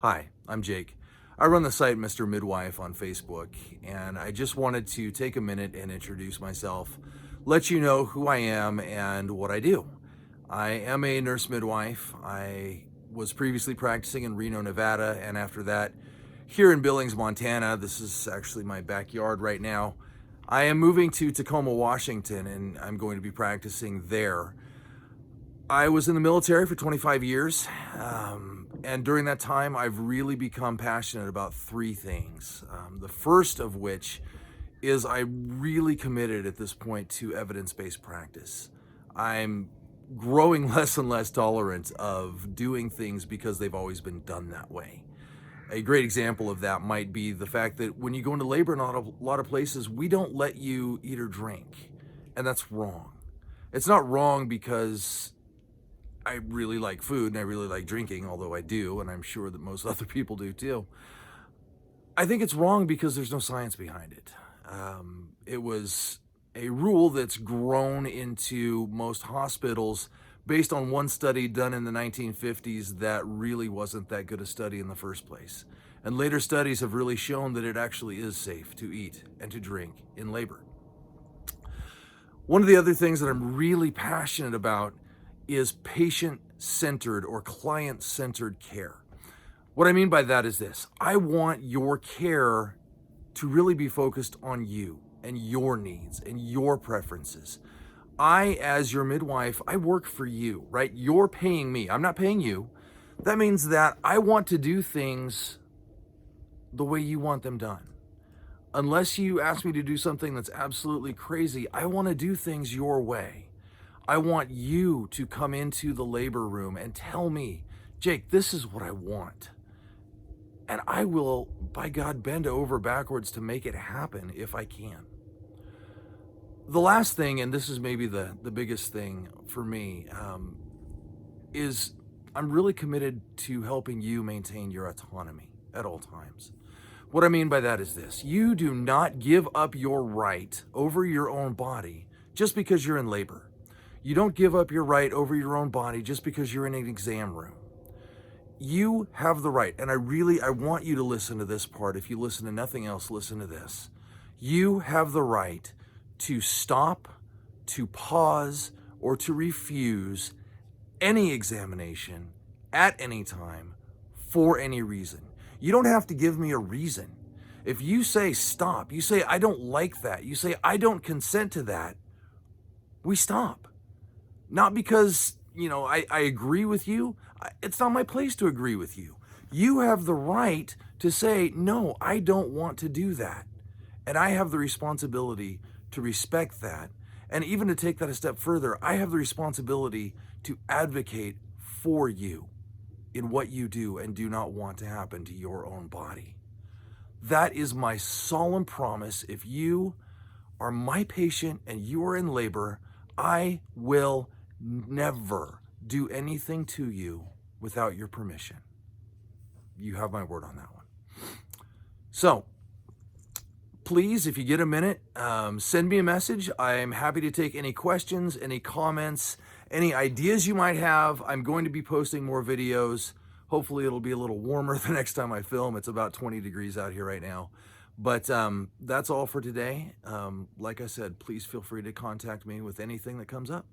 Hi, I'm Jake. I run the site Mr. Midwife on Facebook, and I just wanted to take a minute and introduce myself, let you know who I am and what I do. I am a nurse midwife. I was previously practicing in Reno, Nevada, and after that, here in Billings, Montana. This is actually my backyard right now. I am moving to Tacoma, Washington, and I'm going to be practicing there. I was in the military for 25 years, and during that time, I've really become passionate about three things. The first of which is I'm really committed at this point to evidence-based practice. I'm growing less and less tolerant of doing things because they've always been done that way. A great example of that might be the fact that when you go into labor in a lot of places, we don't let you eat or drink, and that's wrong. It's not wrong because I really like food and I really like drinking, although I do, and I'm sure that most other people do too. I think it's wrong because there's no science behind it. It was a rule that's grown into most hospitals based on one study done in the 1950s that really wasn't that good a study in the first place. And later studies have really shown that it actually is safe to eat and to drink in labor. One of the other things that I'm really passionate about is patient-centered or client-centered care. What I mean by that is this: I want your care to really be focused on you and your needs and your preferences. I, as your midwife, I work for you, right? You're paying me. I'm not paying you. That means that I want to do things the way you want them done. Unless you ask me to do something that's absolutely crazy, I want to do things your way. I want you to come into the labor room and tell me, Jake, this is what I want. And I will, by God, bend over backwards to make it happen if I can. The last thing, and this is maybe the biggest thing for me, is I'm really committed to helping you maintain your autonomy at all times. What I mean by that is this: you do not give up your right over your own body just because you're in labor. You don't give up your right over your own body just because you're in an exam room. You have the right, and I want you to listen to this part. If you listen to nothing else, listen to this. You have the right to stop, to pause, or to refuse any examination at any time for any reason. You don't have to give me a reason. If you say stop, you say I don't like that, you say I don't consent to that, we stop. Not because, I agree with you. It's not my place to agree with you. You have the right to say, no, I don't want to do that. And I have the responsibility to respect that. And even to take that a step further, I have the responsibility to advocate for you in what you do and do not want to happen to your own body. That is my solemn promise. If you are my patient and you are in labor, I will never do anything to you without your permission. You have my word on that one. So, please, if you get a minute, send me a message. I'm happy to take any questions, any comments, any ideas you might have. I'm going to be posting more videos. Hopefully it'll be a little warmer the next time I film. It's about 20 degrees out here right now. But that's all for today. Like I said, please feel free to contact me with anything that comes up.